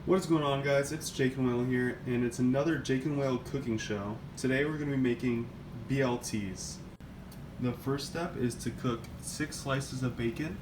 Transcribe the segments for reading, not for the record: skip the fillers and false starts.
What is going on, guys? It's Jakinwhale here, and it's another Jakinwhale cooking show. Today we're going to be making BLTs. The first step is to cook 6 slices of bacon.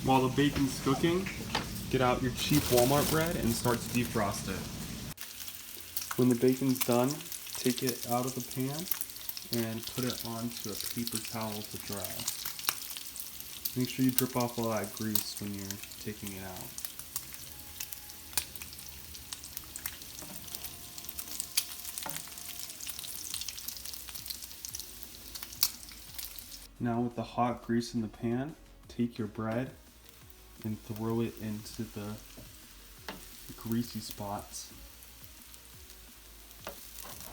While the bacon's cooking, get out your cheap Walmart bread and start to defrost it. When the bacon's done, take it out of the pan and put it onto a paper towel to dry. Make sure you drip off all that grease when you're taking it out. Now with the hot grease in the pan, take your bread and throw it into the greasy spots.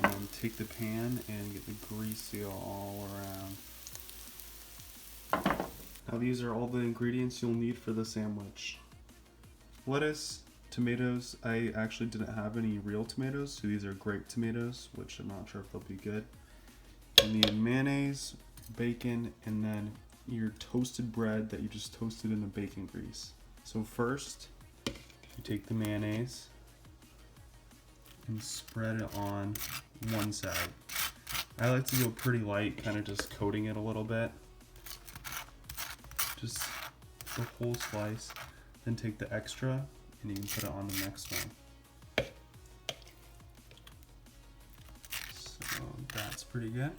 And then take the pan and get the grease all around. Now these are all the ingredients you'll need for the sandwich. Lettuce, tomatoes. I actually didn't have any real tomatoes, so these are grape tomatoes, which I'm not sure if they'll be good. You need mayonnaise, bacon, and then your toasted bread that you just toasted in the bacon grease. So first, you take the mayonnaise and spread it on one side. I like to go pretty light, kind of just coating it a little bit. Just the whole slice. Then take the extra and you can put it on the next one. So that's pretty good.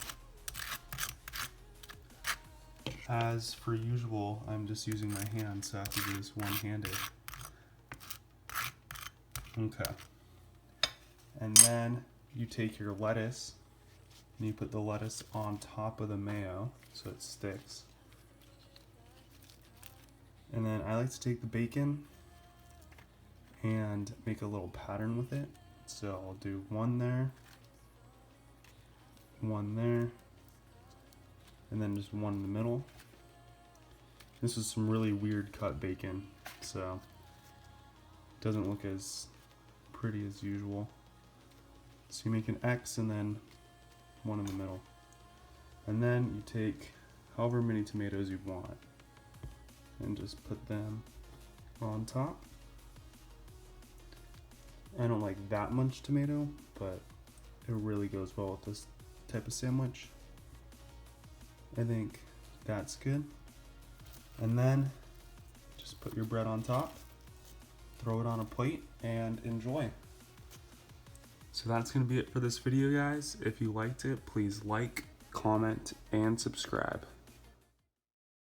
As for usual, I'm just using my hands, so I have to do this one-handed. Okay. And then you take your lettuce and you put the lettuce on top of the mayo so it sticks. And then I like to take the bacon and make a little pattern with it. So I'll do one there, and then just one in the middle. This is some really weird cut bacon, so it doesn't look as pretty as usual. So you make an X and then one in the middle. And then you take however many tomatoes you want and just put them on top. I don't like that much tomato, but it really goes well with this type of sandwich. I think that's good. And then just put your bread on top, throw it on a plate, and enjoy. So that's gonna be it for this video, guys. If you liked it, please like, comment, and subscribe.